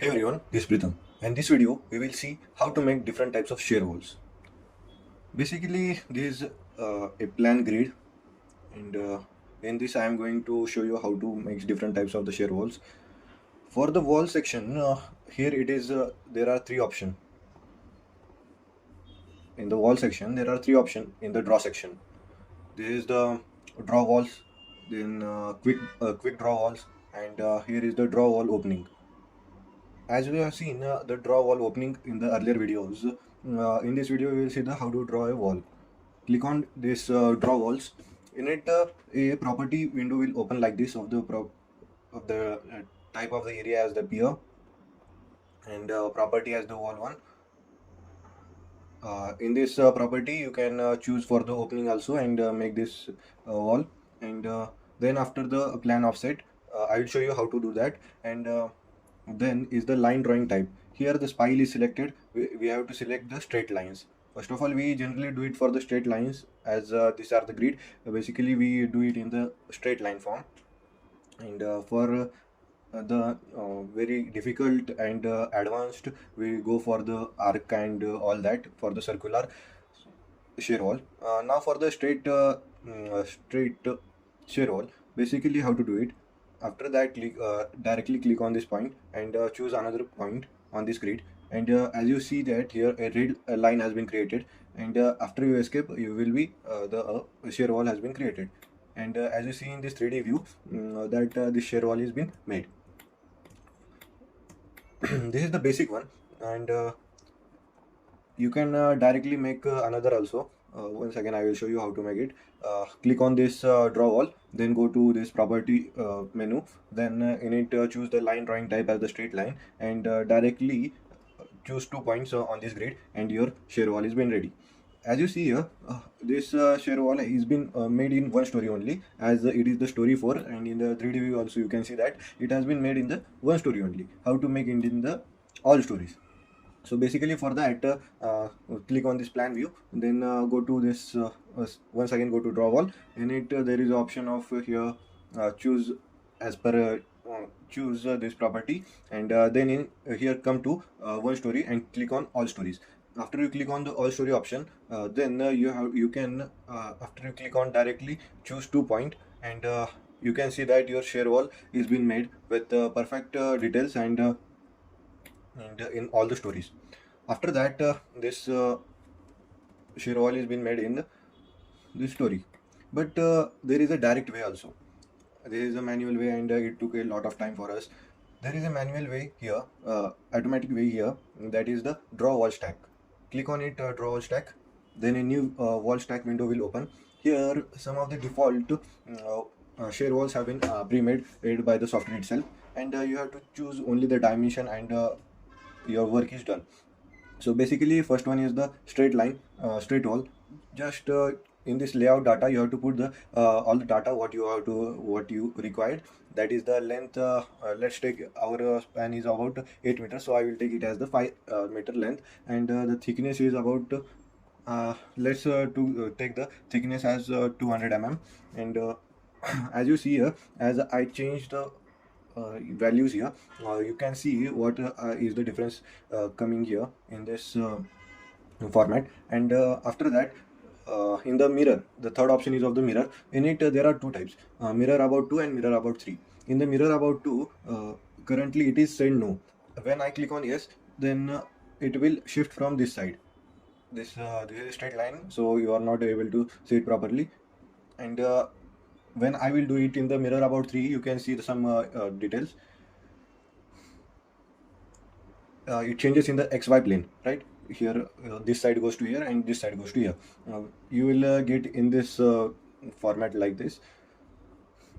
Hey everyone, this is Pritham. In this video, we will see how to make different types of shear walls. Basically, this is a plan grid, and in this, I am going to show you how to make different types of the shear walls. For the wall section, here it is. There are three options in the wall section. There are three options in the draw section. This is the draw walls, then quick draw walls, and here is the draw wall opening. As we have seen the draw wall opening in the earlier videos, in this video we will see the how to draw a wall. Click on this draw walls. In it, a property window will open like this of the type of the area as the pier, and property as the wall one. In this property, you can choose for the opening also and make this wall. And then after the plan offset, I will show you how to do that. And then is the line drawing type. Here the spile is selected. We have to select the straight lines. First of all, we generally do it for the straight lines as these are the grid. Basically, we do it in the straight line form. And for the very difficult and advanced, we go for the arc and all that for the circular shear wall. Now for the straight shear wall, basically how to do it. After that, directly click on this point and choose another point on this grid. And as you see that here a red line has been created, and after you escape, you will be the shear wall has been created. And as you see in this 3D view, that this shear wall has been made. This is the basic one, and you can directly make another also. Once again, I will show you how to make it. Click on this draw wall, then go to this property menu, then in it choose the line drawing type as the straight line, and directly choose 2 points on this grid, and your shear wall is been ready. As you see here, this shear wall is been made in one story only, as it is the story 4, and in the 3D view also you can see that it has been made in the one story only. How to make it in the all stories? So basically for that, click on this plan view, then go to this once again go to draw wall. In it there is option of here choose as per choose this property, and then in here come to one story and click on all stories. After you click on the all story option, then you can after you click on directly choose 2 point, and you can see that your shear wall is been made with perfect details and in all the stories. After that, this shear wall has been made in this story, but there is a direct way also. There is a manual way, and it took a lot of time for us. There is a manual way here, automatic way here, that is the draw wall stack. Click on it, draw wall stack, then a new wall stack window will open. Here some of the default shear walls have been pre-made by the software itself, and you have to choose only the dimension, and your work is done. So basically first one is the straight line, straight wall. Just in this layout data you have to put the all the data what you required. That is the length. Let's take our span is about 8 meters, so I will take it as the 5 meter length, and the thickness is about let's take the thickness as 200 mm. And as you see here, as I changed the values here, you can see what is the difference coming here in this format. And after that, in the mirror, the third option is of the mirror. In it there are two types, mirror about 2 and mirror about 3. In the mirror about 2, currently it is said no. When I click on yes, then it will shift from this side. This is a straight line, so you are not able to see it properly. And when I will do it in the mirror about 3, you can see some details. It changes in the XY plane, right? Here this side goes to here and this side goes to here. You will get in this format like this.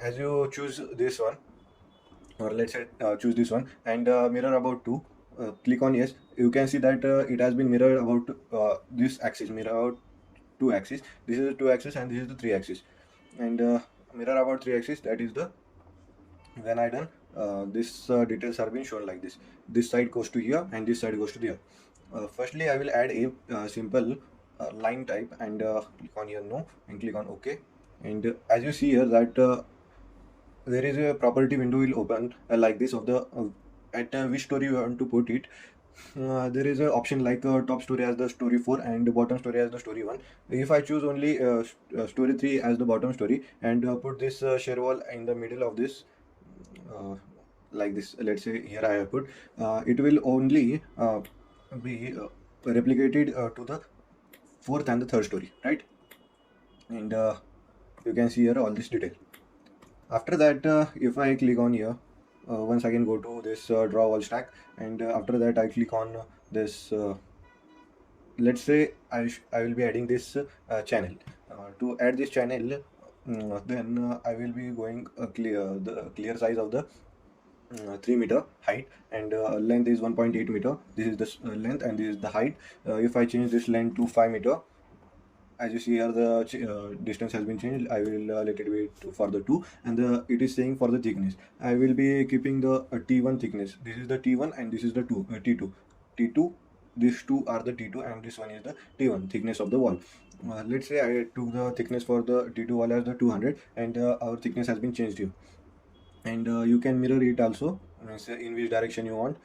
As you choose this one, or let's say choose this one, and mirror about 2, click on yes, you can see that it has been mirrored about this axis, mirror about 2 axis. This is the 2 axis and this is the 3 axis. And mirror about 3 axis, that is the when I done this details are being shown like this. This side goes to here and this side goes to there. Firstly I will add a simple line type, and click on here no, and click on OK. And as you see here that there is a property window will open like this of the at which story you want to put it. There is an option like top story as the story 4 and bottom story as the story 1. If I choose only story 3 as the bottom story and put this shear wall in the middle of this, uh, like this, let's say here I have put, it will only be replicated to the fourth and the third story, right? And you can see here all this detail. After that, if I click on here, once again go to this draw wall stack, and after that I click on this, let's say I will be adding this channel. To add this channel, then I will be going the clear size of the 3 meter height, and length is 1.8 meter. This is the length and this is the height. If I change this length to 5 meter, as you see here, the distance has been changed. I will let it be for the 2, and it is saying for the thickness I will be keeping the T1 thickness. This is the T1 and this is the T2. T2, these two are the T2 and this one is the T1 thickness of the wall. Let's say I took the thickness for the T2 wall as the 200, and our thickness has been changed here. And you can mirror it also, means in which direction you want.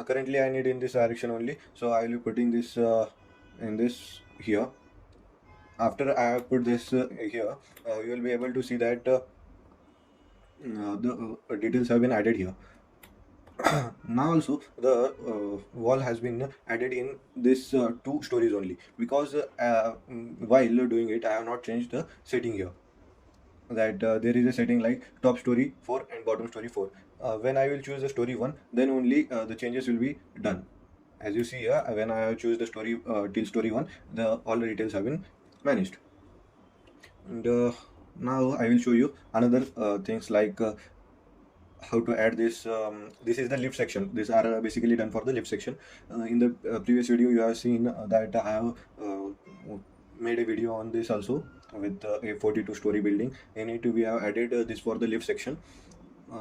Currently I need in this direction only, so I will be putting this in this here. After I have put this here, you will be able to see that the details have been added here. Now also the wall has been added in this 2 stories only, because while doing it I have not changed the setting here, that there is a setting like top story 4 and bottom story 4. When I will choose the story 1, then only the changes will be done. As you see here, when I choose the story till story 1, all the details have been managed. And now I will show you another things like how to add this. This is the lift section. These are basically done for the lift section. In the previous video you have seen that I have made a video on this also, with a 42 story building. In it we have added this for the lift section.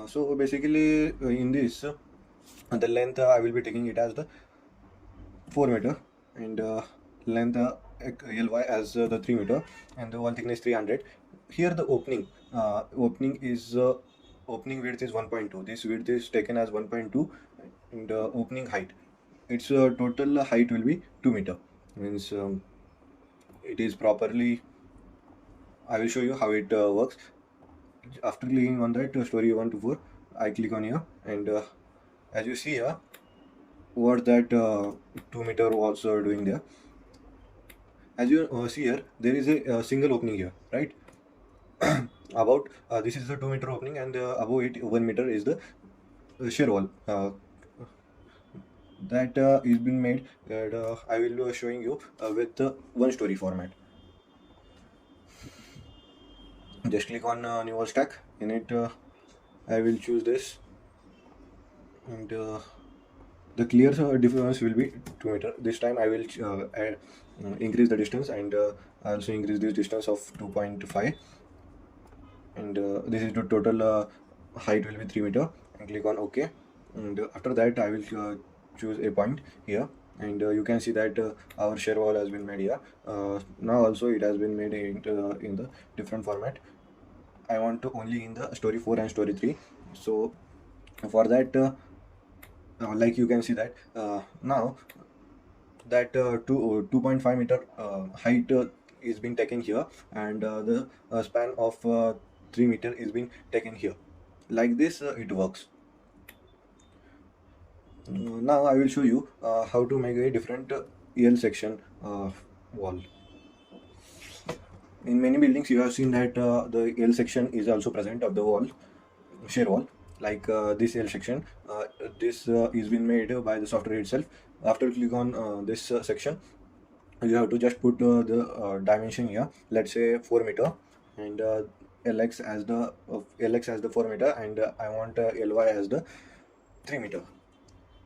So basically in this the length I will be taking it as the 4 meter, and length ly as the 3 meter, and the wall thickness 300. Here the opening is opening width is 1.2. This width is taken as 1.2, and opening height, its total height will be 2 meter. Means it is properly. I will show you how it works. After clicking on that story 1 to 4, I click on here, and as you see here, what that 2 meter was doing there. As you see here, there is a single opening here, right? About this is the 2 meter opening, and above it 1 meter is the shear wall that is been made. And I will be showing you with the 1 story format. Just click on new wall stack. In it I will choose this, and the clear difference will be 2 meter. This time I will increase the distance, and also increase this distance of 2.5, and this is the total height will be 3 meter, and click on OK. And after that I will choose a point here, and you can see that our shear wall has been made here. Now also it has been made in the different format. I want to only in the story 4 and story 3. So for that like you can see that now that 2.5 meter height is being taken here, and the span of 3 meter is being taken here. Like this it works. Now I will show you how to make a different EL section wall. In many buildings you have seen that the L section is also present of the wall, shear wall, like this L section. This is been made by the software itself. After click on this section, you have to just put the dimension here. Let's say 4 meter, and LX as the 4 meter, and I want LY as the 3 meter.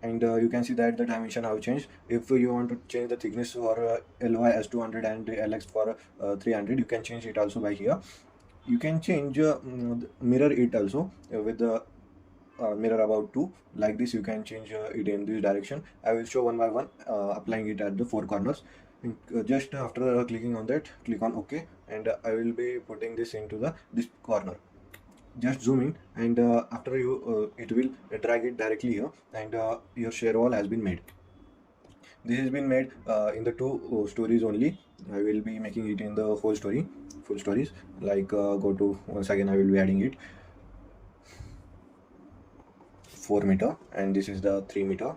And you can see that the dimension have changed. If you want to change the thickness for LY as 200 and LX for 300, you can change it also by here. You can change mirror it also with the mirror about 2. Like this you can change it in this direction. I will show one by one applying it at the 4 corners. And, just after clicking on that, click on OK, and I will be putting this into this corner. just zoom in, and after you it will drag it directly here, and your shear wall has been made. This has been made in the two stories only. I will be making it in the full stories. Like go to, once again I will be adding it 4 meter, and this is the 3 meter.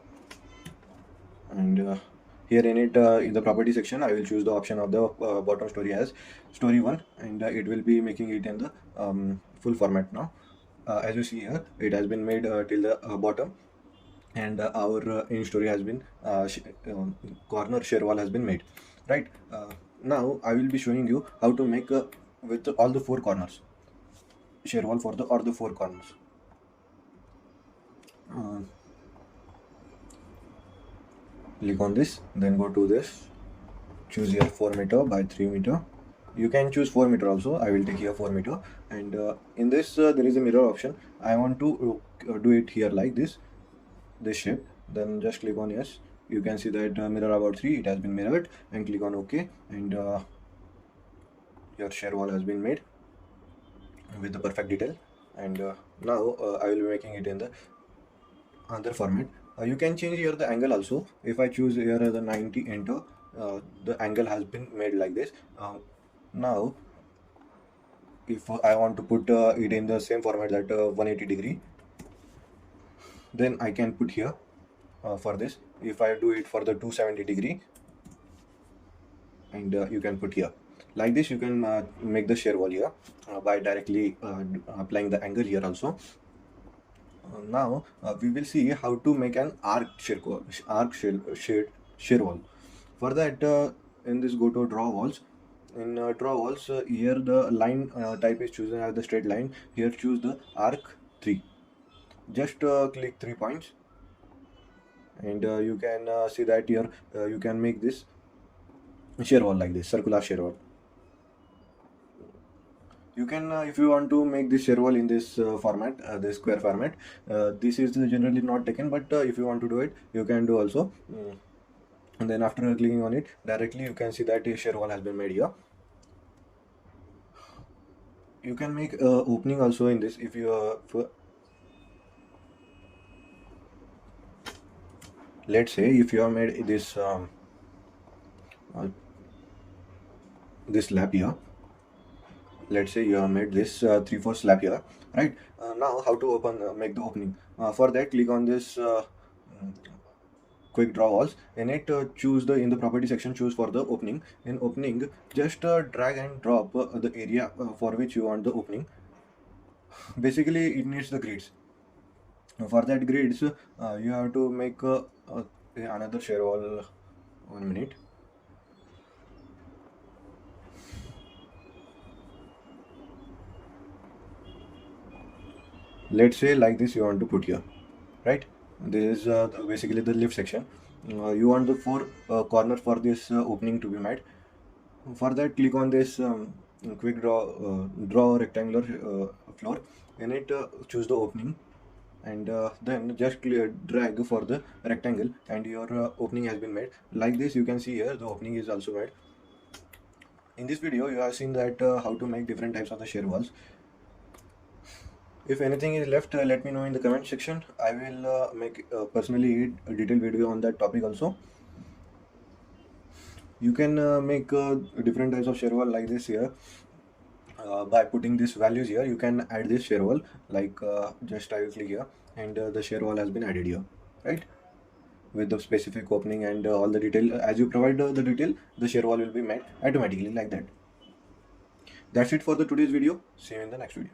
And here in it, in the property section, I will choose the option of the bottom story as story 1, and it will be making it in the full format now. As you see here, it has been made till the bottom, and our in story has been corner shear wall has been made, right? Now I will be showing you how to make with all the 4 corners shear wall for the or the 4 corners. uh, Click on this, then go to this, choose here 4 meter by 3 meter. You can choose 4 meter also. I will take here 4 meter, and in this there is a mirror option. I want to do it here like this shape. Then just click on yes. You can see that mirror about 3, it has been mirrored, and click on OK, and your shear wall has been made with the perfect detail. And now I will be making it in the other format. You can change here the angle also. If I choose here the 90, enter, the angle has been made like this. Now if I want to put it in the same format, that 180-degree, then I can put here for this. If I do it for the 270-degree, and you can put here like this. You can make the shear wall here by directly applying the angle here also. Now we will see how to make an shear wall. For that, in this, go to draw walls. In draw walls, here the line type is chosen as the straight line. Here choose the arc 3. Just click 3 points, and you can see that here you can make this shear wall like this, circular shear wall. You can, if you want to make this shear wall in this format, this square format, this is generally not taken, but if you want to do it, you can do also. And then after clicking on it, directly you can see that a shear wall has been made here. You can make opening also in this. If you let's say if you have made this this slab here, let's say you have made this 3/4 slab here, right? Now how to make the opening? For that, click on this quick draw walls. In it, choose the, in the property section, choose for the opening. In opening, just drag and drop the area for which you want the opening. Basically it needs the grids. For that grids, you have to make another shear wall. 1 minute. Let's say like this you want to put here, right? This is basically the lift section. You want the 4 corner for this opening to be made. For that, click on this quick draw rectangular floor. In it, choose the opening, and then just drag for the rectangle, and your opening has been made. Like this, you can see here the opening is also made. In this video, you have seen that how to make different types of the shear walls. If anything is left, let me know in the comment section. I will make personally a detailed video on that topic also. You can make different types of shear wall like this here. By putting these values here, you can add this shear wall. Like just I will click here, and the shear wall has been added here, right? With the specific opening and all the detail. As you provide the detail, the shear wall will be made automatically like that. That's it for the today's video. See you in the next video.